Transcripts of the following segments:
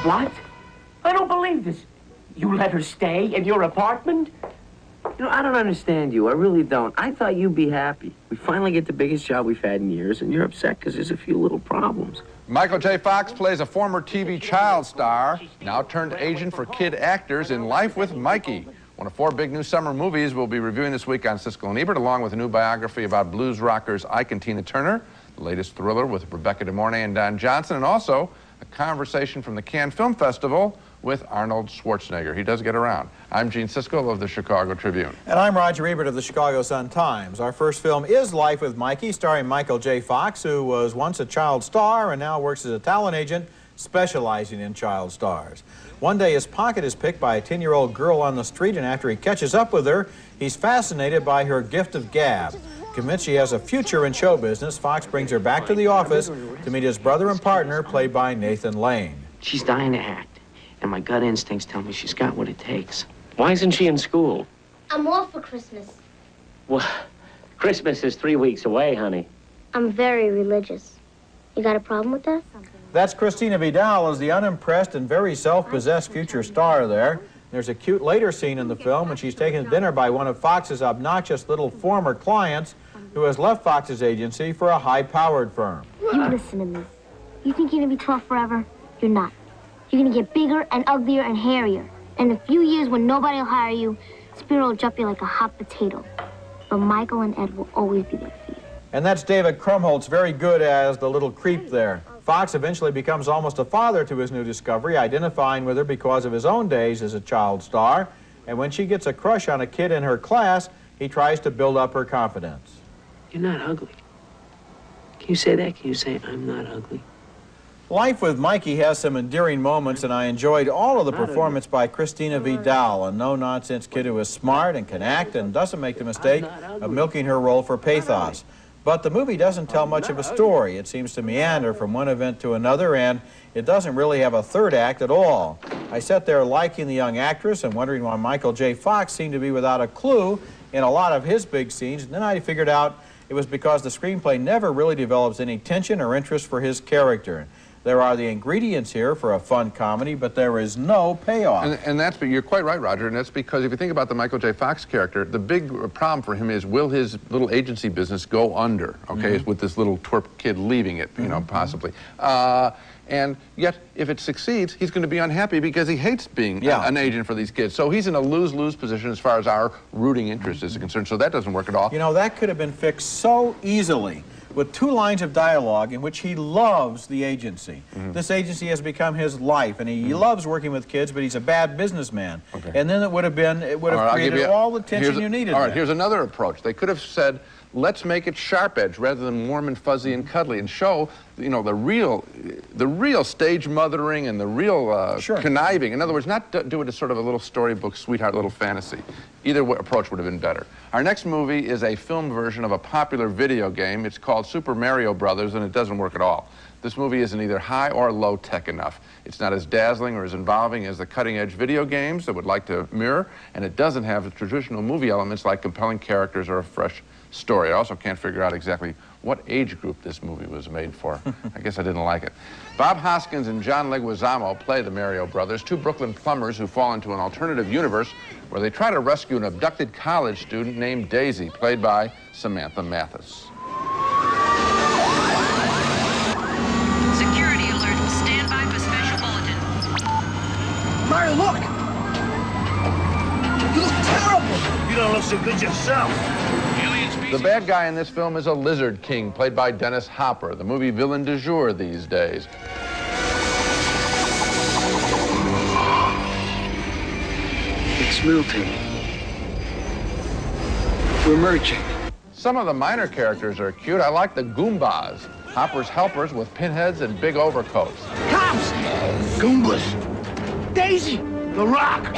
What? I don't believe this. You let her stay in your apartment? You know, I don't understand you. I really don't. I thought you'd be happy. We finally get the biggest job we've had in years, and you're upset because there's a few little problems. Michael J. Fox plays a former TV child star, now turned agent for kid actors in Life with Mikey. One of 4 big new summer movies we'll be reviewing this week on Siskel and Ebert, along with a new biography about blues rockers Ike and Tina Turner, the latest thriller with Rebecca De Mornay and Don Johnson, and also a conversation from the Cannes Film Festival with Arnold Schwarzenegger. He does get around. I'm Gene Siskel of the Chicago Tribune. And I'm Roger Ebert of the Chicago Sun-Times. Our first film is Life with Mikey, starring Michael J. Fox, who was once a child star and now works as a talent agent specializing in child stars. One day his pocket is picked by a 10-year-old girl on the street, and after he catches up with her, he's fascinated by her gift of gab. Convinced she has a future in show business, Fox brings her back to the office to meet his brother and partner, played by Nathan Lane. She's dying to act, and my gut instincts tell me she's got what it takes. Why isn't she in school? I'm off for Christmas. Well, Christmas is 3 weeks away, honey. I'm very religious. You got a problem with that? That's Christina Vidal as the unimpressed and very self-possessed future star there. There's a cute later scene in the film when she's taken to dinner by one of Fox's obnoxious little former clients who has left Fox's agency for a high-powered firm. You listen to me. You think you're gonna be 12 forever? You're not. You're gonna get bigger and uglier and hairier. In a few years, when nobody will hire you, Spiro will drop you like a hot potato. But Michael and Ed will always be there for you. And that's David Krumholtz, very good as the little creep there. Fox eventually becomes almost a father to his new discovery, identifying with her because of his own days as a child star. And when she gets a crush on a kid in her class, he tries to build up her confidence. You're not ugly. Can you say that? Can you say, I'm not ugly? Life with Mikey has some endearing moments, and I enjoyed all of the performance by Christina Vidal, a no-nonsense kid who is smart and can act and doesn't make the mistake of milking her role for pathos. But the movie doesn't tell much of a story. It seems to meander from one event to another, and it doesn't really have a third act at all. I sat there liking the young actress and wondering why Michael J. Fox seemed to be without a clue in a lot of his big scenes, and then I figured out it was because the screenplay never really develops any tension or interest for his character. There are the ingredients here for a fun comedy, but there is no payoff. And that's, you're quite right, Roger, and that's because if you think about the Michael J. Fox character, the big problem for him is, will his little agency business go under, okay, with this little twerp kid leaving it, you know, possibly. And yet, if it succeeds, he's going to be unhappy because he hates being an agent for these kids. So he's in a lose-lose position as far as our rooting interest is concerned, so that doesn't work at all. You know, that could have been fixed so easily with 2 lines of dialogue in which he loves the agency. This agency has become his life, and he loves working with kids, but he's a bad businessman. And then it would have created all the tension you needed. All right, here's another approach. They could have said, let's make it sharp edge rather than warm and fuzzy and cuddly, and show, you know, the real stage mothering and the real conniving. In other words, not do it as sort of a little storybook, sweetheart little fantasy. Either approach would have been better. Our next movie is a film version of a popular video game. It's called Super Mario Brothers, and it doesn't work at all. This movie isn't either high or low tech enough. It's not as dazzling or as involving as the cutting-edge video games that would like to mirror, and it doesn't have the traditional movie elements like compelling characters or a fresh story. I also can't figure out exactly what age group this movie was made for. I guess I didn't like it. Bob Hoskins and John Leguizamo play the Mario brothers, 2 Brooklyn plumbers who fall into an alternative universe where they try to rescue an abducted college student named Daisy, played by Samantha Mathis. Security alert. Stand by for special bulletin. Mario, look! You look terrible! You don't look so good yourself. The bad guy in this film is a lizard king, played by Dennis Hopper, the movie villain du jour these days. It's melting. We're merging. Some of the minor characters are cute. I like the Goombas, Hopper's helpers with pinheads and big overcoats. Cops! Goombas! Daisy! The Rock!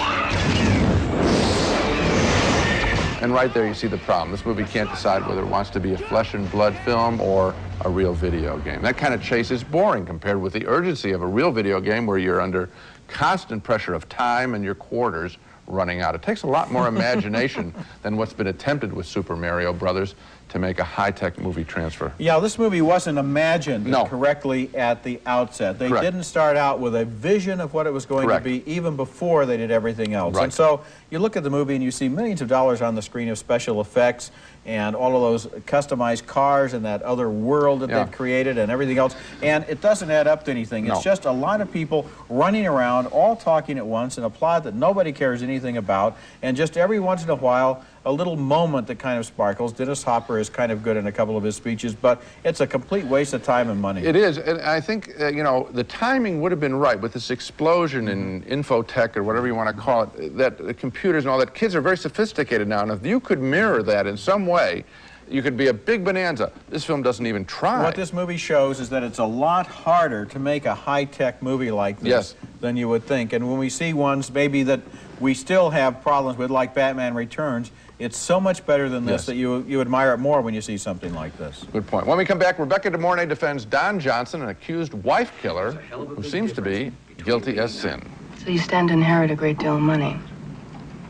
And right there you see the problem. This movie can't decide whether it wants to be a flesh and blood film or a real video game. That kind of chase is boring compared with the urgency of a real video game where you're under constant pressure of time and your quarters running out. It takes a lot more imagination than what's been attempted with Super Mario Brothers to make a high-tech movie transfer. Yeah, this movie wasn't imagined No. correctly at the outset. They Correct. didn't start out with a vision of what it was going Correct. to be even before they did everything else. Right. And so you look at the movie and you see millions of dollars on the screen of special effects and all of those customized cars and that other world that Yeah. they've created and everything else. And it doesn't add up to anything. It's No. just a lot of people running around, all talking at once in a plot that nobody cares anything about. And just every once in a while, a little moment that kind of sparkles. Dennis Hopper is kind of good in a couple of his speeches, but it's a complete waste of time and money. It is, and I think, you know, the timing would have been right with this explosion in infotech or whatever you want to call it, that the computers and all that. Kids are very sophisticated now, and if you could mirror that in some way, you could be a big bonanza. This film doesn't even try. What this movie shows is that it's a lot harder to make a high-tech movie like this Yes. than you would think. And when we see ones maybe that we still have problems with, like Batman Returns, it's so much better than this Yes. that you admire it more when you see something like this. Good point. When we come back, Rebecca De Mornay defends Don Johnson, an accused wife killer who seems to be guilty as sin. So you stand to inherit a great deal of money.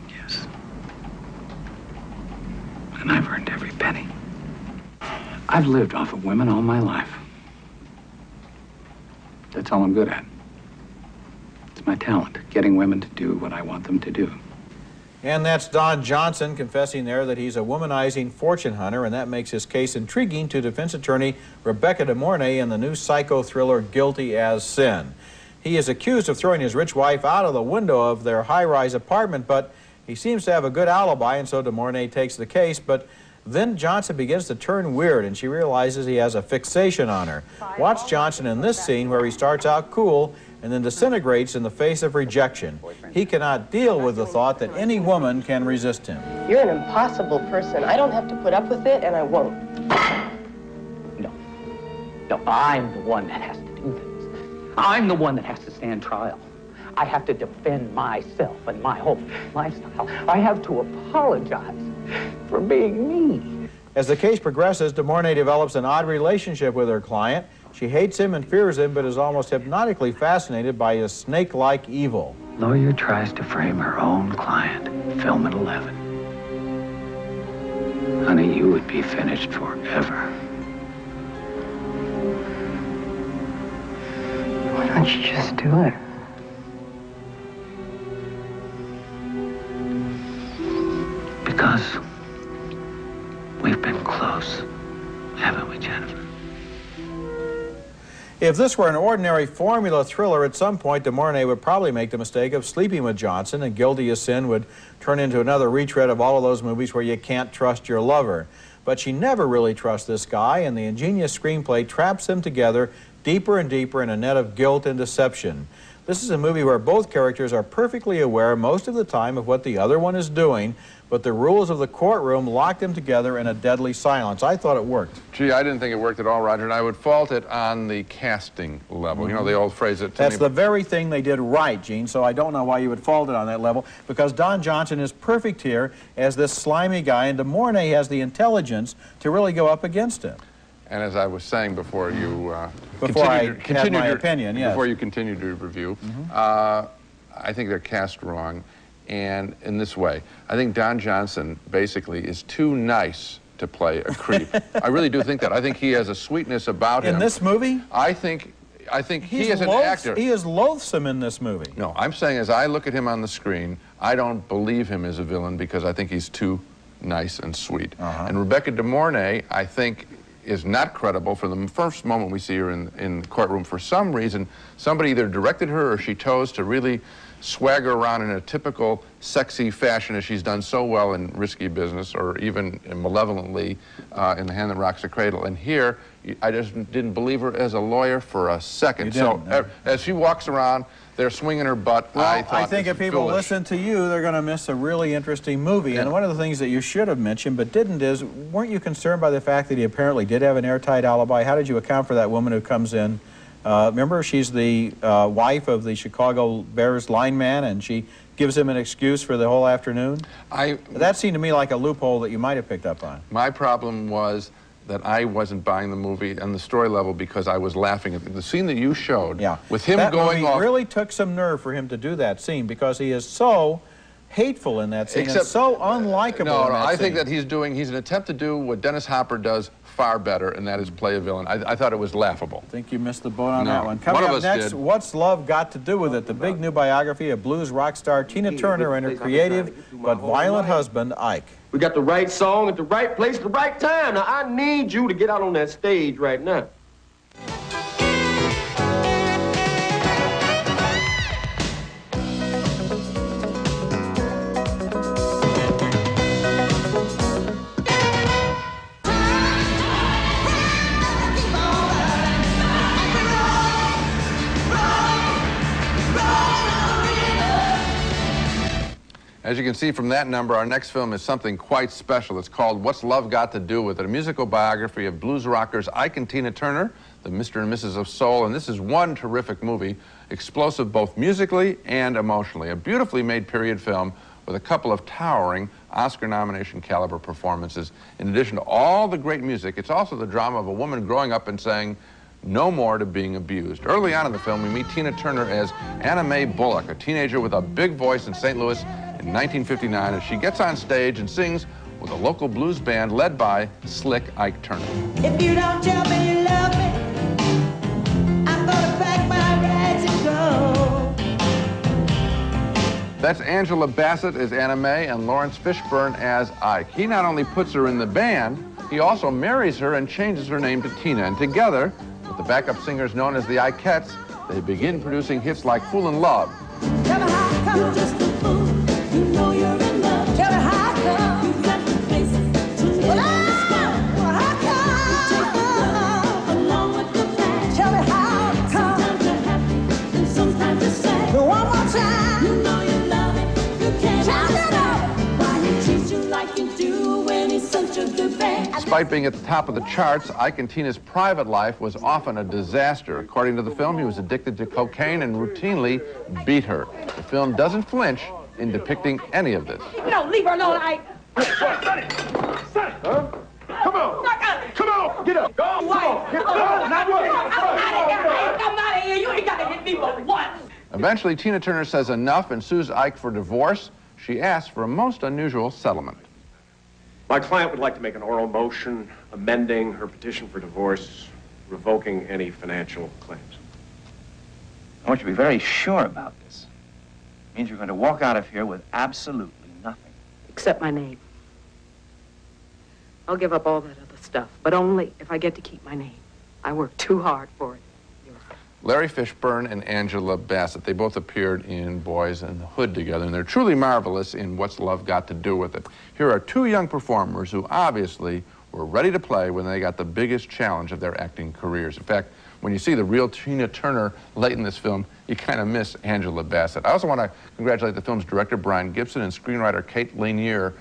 Yes. And I've earned every penny. I've lived off of women all my life. That's all I'm good at. It's my talent, getting women to do what I want them to do. And that's Don Johnson confessing there that he's a womanizing fortune hunter, and that makes his case intriguing to defense attorney Rebecca De Mornay in the new psycho thriller Guilty as Sin. He is accused of throwing his rich wife out of the window of their high-rise apartment, but he seems to have a good alibi, and so De Mornay takes the case. But then Johnson begins to turn weird, and she realizes he has a fixation on her. Watch Johnson in this scene where he starts out cool and then disintegrates in the face of rejection. He cannot deal with the thought that any woman can resist him. You're an impossible person. I don't have to put up with it, and I won't. No. No, I'm the one that has to do this. I'm the one that has to stand trial. I have to defend myself and my whole lifestyle. I have to apologize for being me. As the case progresses, De Mornay develops an odd relationship with her client. She hates him and fears him, but is almost hypnotically fascinated by his snake-like evil. Lawyer tries to frame her own client. Film at 11. Honey, you would be finished forever. Why don't you just do it? Because we've been close, haven't we, Jennifer? If this were an ordinary formula thriller, at some point De Mornay would probably make the mistake of sleeping with Johnson, and Guilty as Sin would turn into another retread of all of those movies where you can't trust your lover. But she never really trusts this guy, and the ingenious screenplay traps them together deeper and deeper in a net of guilt and deception. This is a movie where both characters are perfectly aware most of the time of what the other one is doing, but the rules of the courtroom lock them together in a deadly silence. I thought it worked. Gee, I didn't think it worked at all, Roger, and I would fault it on the casting level. You know, the old phrase that... That's the very thing they did right, Gene, so I don't know why you would fault it on that level, because Don Johnson is perfect here as this slimy guy, and De Mornay has the intelligence to really go up against him. And as I was saying before you Before I had my opinion, yes. Before you continued your review, I think they're cast wrong, and in this way. I think Don Johnson basically is too nice to play a creep. I really do think that. I think he has a sweetness about him. In this movie? I think he is an actor. He is loathsome in this movie. No, I'm saying as I look at him on the screen, I don't believe him as a villain because I think he's too nice and sweet. And Rebecca De Mornay, I think, is not credible from the first moment we see her in the courtroom. For some reason, somebody either directed her or she chose to really swagger around in a typical sexy fashion as she's done so well in Risky Business or even malevolently in The Hand That Rocks the Cradle. And here, I just didn't believe her as a lawyer for a second. So as she walks around, they're swinging her butt. Well, I think if people listen to you, they're going to miss a really interesting movie. And one of the things that you should have mentioned but didn't is, weren't you concerned by the fact that he apparently did have an airtight alibi? How did you account for that woman who comes in? Remember, she's the wife of the Chicago Bears lineman, and she gives him an excuse for the whole afternoon? That seemed to me like a loophole that you might have picked up on. My problem was that I wasn't buying the movie on the story level because I was laughing at the scene that you showed. With him going off. It really took some nerve for him to do that scene because he is so hateful in that scene. Except, and so unlikable. No, in that I scene. think that he's an attempt to do what Dennis Hopper does far better, and that is play a villain. I thought it was laughable. I think you missed the boat on No, that one. Coming one of up us next, did. What's Love Got to Do with It? The big new biography of blues rock star Tina Turner and her creative but violent husband, Ike. We got the right song at the right place at the right time. Now, I need you to get out on that stage right now. As you can see from that number, our next film is something quite special. It's called What's Love Got to Do with It? A musical biography of blues rockers Ike and Tina Turner, the Mr. and Mrs. of Soul, and this is one terrific movie, explosive both musically and emotionally. A beautifully made period film with a couple of towering Oscar nomination caliber performances. In addition to all the great music, it's also the drama of a woman growing up and saying no more to being abused. Early on in the film, we meet Tina Turner as Anna Mae Bullock, a teenager with a big voice in St. Louis in 1959, as she gets on stage and sings with a local blues band led by Slick Ike Turner. If you don't tell me you love me, I'm gonna pack my bags and go. That's Angela Bassett as Anna Mae and Lawrence Fishburne as Ike. He not only puts her in the band, he also marries her and changes her name to Tina. And together, with the backup singers known as the Ikeettes, they begin producing hits like Fool in Love. Tell me how come you're just a fool. You know you're in love. Tell me how come you've got the places to live in the sky. Well, how come along with the band? Tell me how come. Sometimes you're happy and sometimes you're sad. But one more time. You know you love it. You can't understand why he treats you like you do when he's such a good man. Despite being at the top of the charts, Ike and Tina's private life was often a disaster. According to the film, he was addicted to cocaine and routinely beat her. The film doesn't flinch in depicting any of this. No, leave her alone, Ike. Sonny! Sonny! Huh? Come on! Come on! Get up! Go! I'm out of here, Ike. I'm out of here. You ain't got to hit me but once. Eventually, Tina Turner says enough and sues Ike for divorce. She asks for a most unusual settlement. My client would like to make an oral motion amending her petition for divorce, revoking any financial claims. I want you to be very sure about this. It means you're going to walk out of here with absolutely nothing. Except my name. I'll give up all that other stuff, but only if I get to keep my name. I worked too hard for it. Larry Fishburne and Angela Bassett, they both appeared in Boys in the Hood together, and they're truly marvelous in What's Love Got to Do with It. Here are two young performers who obviously were ready to play when they got the biggest challenge of their acting careers. In fact, when you see the real Tina Turner late in this film, you kind of miss Angela Bassett. I also want to congratulate the film's director, Brian Gibson, and screenwriter Kate Lanier.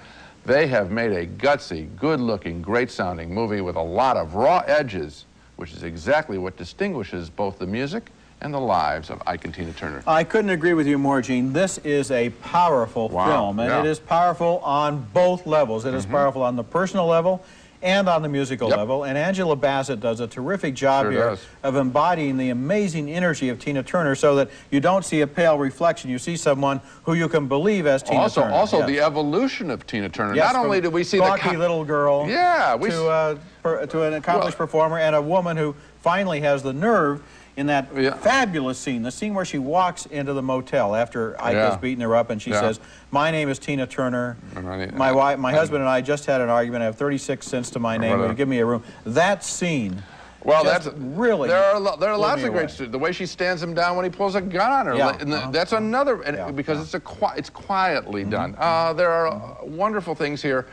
They have made a gutsy, good-looking, great-sounding movie with a lot of raw edges, which is exactly what distinguishes both the music and the lives of Ike and Tina Turner. I couldn't agree with you more, Gene. This is a powerful film, and it is powerful on both levels. It is powerful on the personal level and on the musical level, and Angela Bassett does a terrific job here of embodying the amazing energy of Tina Turner so that you don't see a pale reflection. You see someone who you can believe as Tina Turner. Also, the evolution of Tina Turner. Not only do we see the gawky little girl to an accomplished performer and a woman who finally has the nerve in that fabulous scene, the scene where she walks into the motel after Ike has beaten her up and she says, "My name is Tina Turner. My husband and I just had an argument. I have 36 cents to my name. Will you give me a room?" That scene. Well, that's really. There are lots of great. The way she stands him down when he pulls a gun on her. That's another. Because it's quietly done. There are wonderful things here.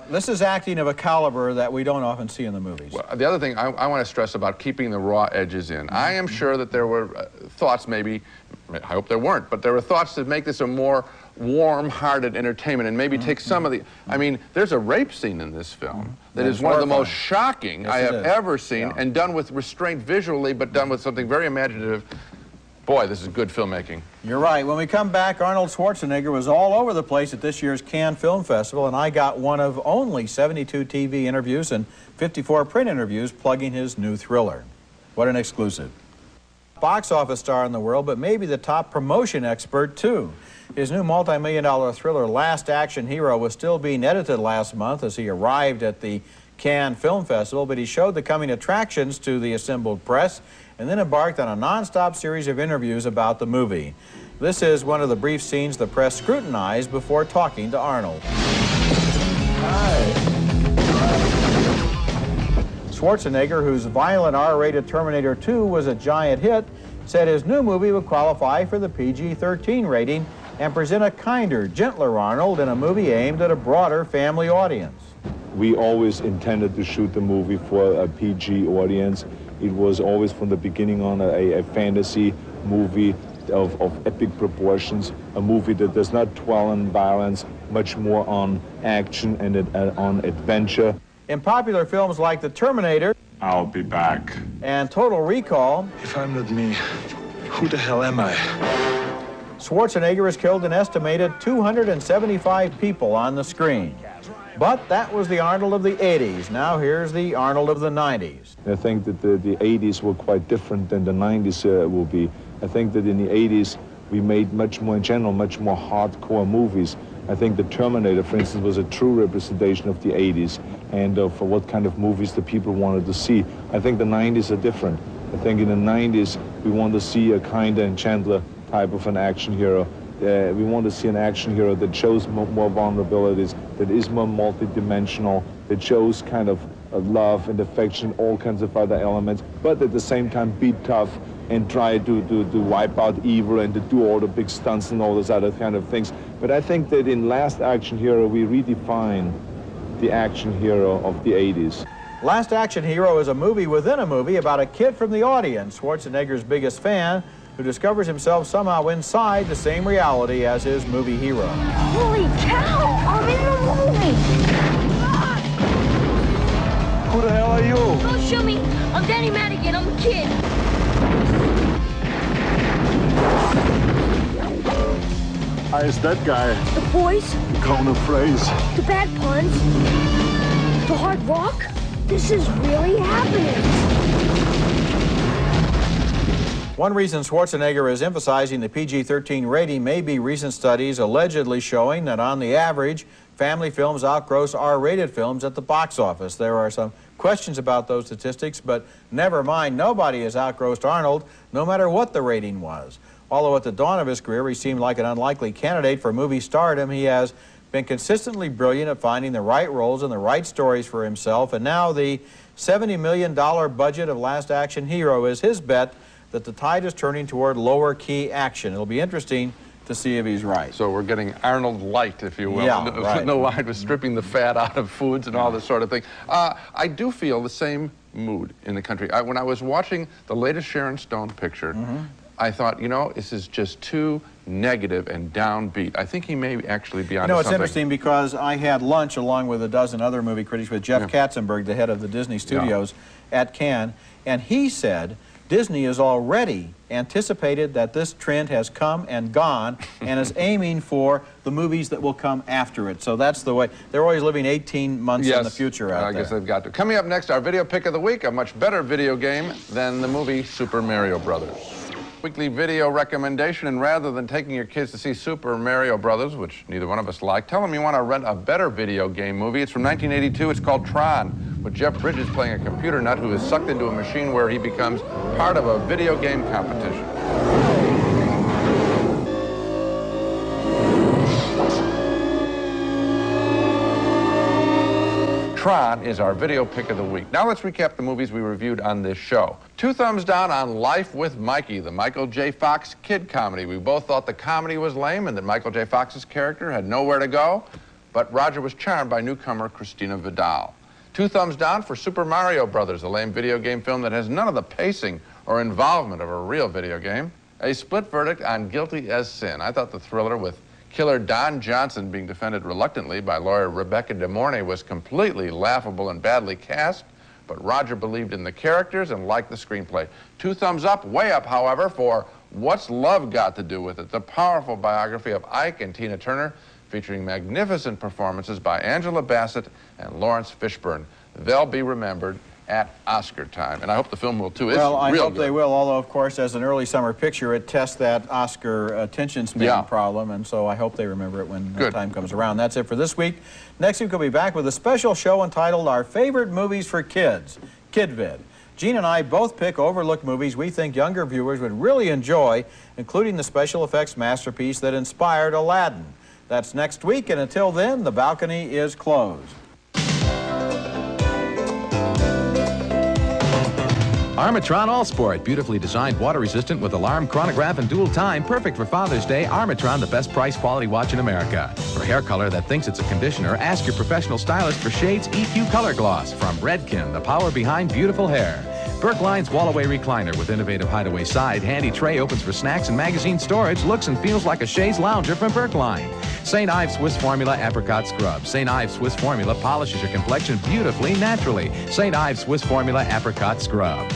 This is acting of a caliber that we don't often see in the movies. Well, the other thing I want to stress about keeping the raw edges in. I am sure that there were thoughts, maybe. I hope there weren't, but there were thoughts to make this a more warm-hearted entertainment and maybe take some of the... I mean, there's a rape scene in this film that is one of the most shocking I have ever seen, and done with restraint visually, but done with something very imaginative. Boy, this is good filmmaking. You're right. When we come back, Arnold Schwarzenegger was all over the place at this year's Cannes Film Festival, and I got one of only 72 TV interviews and 54 print interviews plugging his new thriller. What an exclusive. box office star in the world, but maybe the top promotion expert, too. His new multi-million-dollar thriller, Last Action Hero, was still being edited last month as he arrived at the Cannes Film Festival, but he showed the coming attractions to the assembled press and then embarked on a non-stop series of interviews about the movie. This is one of the brief scenes the press scrutinized before talking to Arnold. Hi. Schwarzenegger, whose violent R-rated Terminator 2 was a giant hit, said his new movie would qualify for the PG-13 rating and present a kinder, gentler Arnold in a movie aimed at a broader family audience. We always intended to shoot the movie for a PG audience. It was always from the beginning on a fantasy movie of epic proportions, a movie that does not dwell on violence, much more on action and on adventure. In popular films like The Terminator, I'll be back. And Total Recall, If I'm not me, who the hell am I? Schwarzenegger has killed an estimated 275 people on the screen. But that was the Arnold of the 80s. Now here's the Arnold of the 90s. I think that the 80s were quite different than the 90s will be. I think that in the 80s, we made much more, in general, much more hardcore movies. I think The Terminator, for instance, was a true representation of the 80s and for what kind of movies the people wanted to see. I think the 90s are different. I think in the 90s, we want to see a kinder and gentler type of an action hero. We want to see an action hero that shows more vulnerabilities, that is more multidimensional, that shows kind of love and affection, all kinds of other elements, but at the same time be tough and try to wipe out evil and to do all the big stunts and all those other kind of things. But I think that in Last Action Hero, we redefine the action hero of the 80s. Last Action Hero is a movie within a movie about a kid from the audience, Schwarzenegger's biggest fan, who discovers himself somehow inside the same reality as his movie hero. Holy cow! I'm in the movie! Who the hell are you? Don't shoot me! I'm Danny Madigan, I'm a kid! Hi, is that guy? The voice? The cone of phrase. The bad puns? The hard rock? This is really happening! One reason Schwarzenegger is emphasizing the PG-13 rating may be recent studies allegedly showing that on the average, family films outgross R-rated films at the box office. There are some questions about those statistics, but never mind, nobody has outgrossed Arnold, no matter what the rating was. Although at the dawn of his career, he seemed like an unlikely candidate for movie stardom, he has been consistently brilliant at finding the right roles and the right stories for himself, and now the $70 million budget of Last Action Hero is his bet that the tide is turning toward lower key action. It'll be interesting to see if he's right. So we're getting Arnold light, if you will. Yeah, right. The line was stripping the fat out of foods and all this sort of thing. I do feel the same mood in the country. When I was watching the latest Sharon Stone picture, I thought, you know, this is just too negative and downbeat. I think he may actually be onto something. It's interesting because I had lunch along with a dozen other movie critics with Jeff Katzenberg, the head of the Disney Studios at Cannes, and he said Disney has already anticipated that this trend has come and gone and is aiming for the movies that will come after it. So that's the way. They're always living 18 months in the future out there. I guess they've got to. Coming up next, our video pick of the week, a much better video game than the movie Super Mario Brothers. Weekly video recommendation, and rather than taking your kids to see Super Mario Brothers, which neither one of us like, tell them you want to rent a better video game movie. It's from 1982. It's called Tron, with Jeff Bridges playing a computer nut who is sucked into a machine where he becomes part of a video game competition. Tron is our video pick of the week. Now let's recap the movies we reviewed on this show. 2 thumbs down on Life with Mikey, the Michael J. Fox kid comedy. We both thought the comedy was lame and that Michael J. Fox's character had nowhere to go, but Roger was charmed by newcomer Christina Vidal. 2 thumbs down for Super Mario Brothers, a lame video game film that has none of the pacing or involvement of a real video game. A split verdict on Guilty as Sin. I thought the thriller with killer Don Johnson being defended reluctantly by lawyer Rebecca De Mornay was completely laughable and badly cast, but Roger believed in the characters and liked the screenplay. 2 thumbs up, way up, however, for What's Love Got to Do with It, the powerful biography of Ike and Tina Turner, featuring magnificent performances by Angela Bassett and Lawrence Fishburne. They'll be remembered, at Oscar time. And I hope the film will, too. It's Well, I real hope good. they will, although, of course, as an early summer picture, it tests that Oscar attention span problem, and so I hope they remember it when the time comes around. That's it for this week. Next week, we'll be back with a special show entitled Our Favorite Movies for Kids, KidVid. Gene and I both pick overlooked movies we think younger viewers would really enjoy, including the special effects masterpiece that inspired Aladdin. That's next week, and until then, the balcony is closed. Armatron All Sport, beautifully designed, water-resistant with alarm, chronograph, and dual time. Perfect for Father's Day. Armatron, the best price quality watch in America. For hair color that thinks it's a conditioner, ask your professional stylist for Shades EQ Color Gloss from Redken, the power behind beautiful hair. Berkline's wall-away recliner with innovative hideaway side. Handy tray opens for snacks and magazine storage. Looks and feels like a Shays lounger from Berkline. St. Ives Swiss Formula Apricot Scrub. St. Ives Swiss Formula polishes your complexion beautifully, naturally. St. Ives Swiss Formula Apricot Scrub.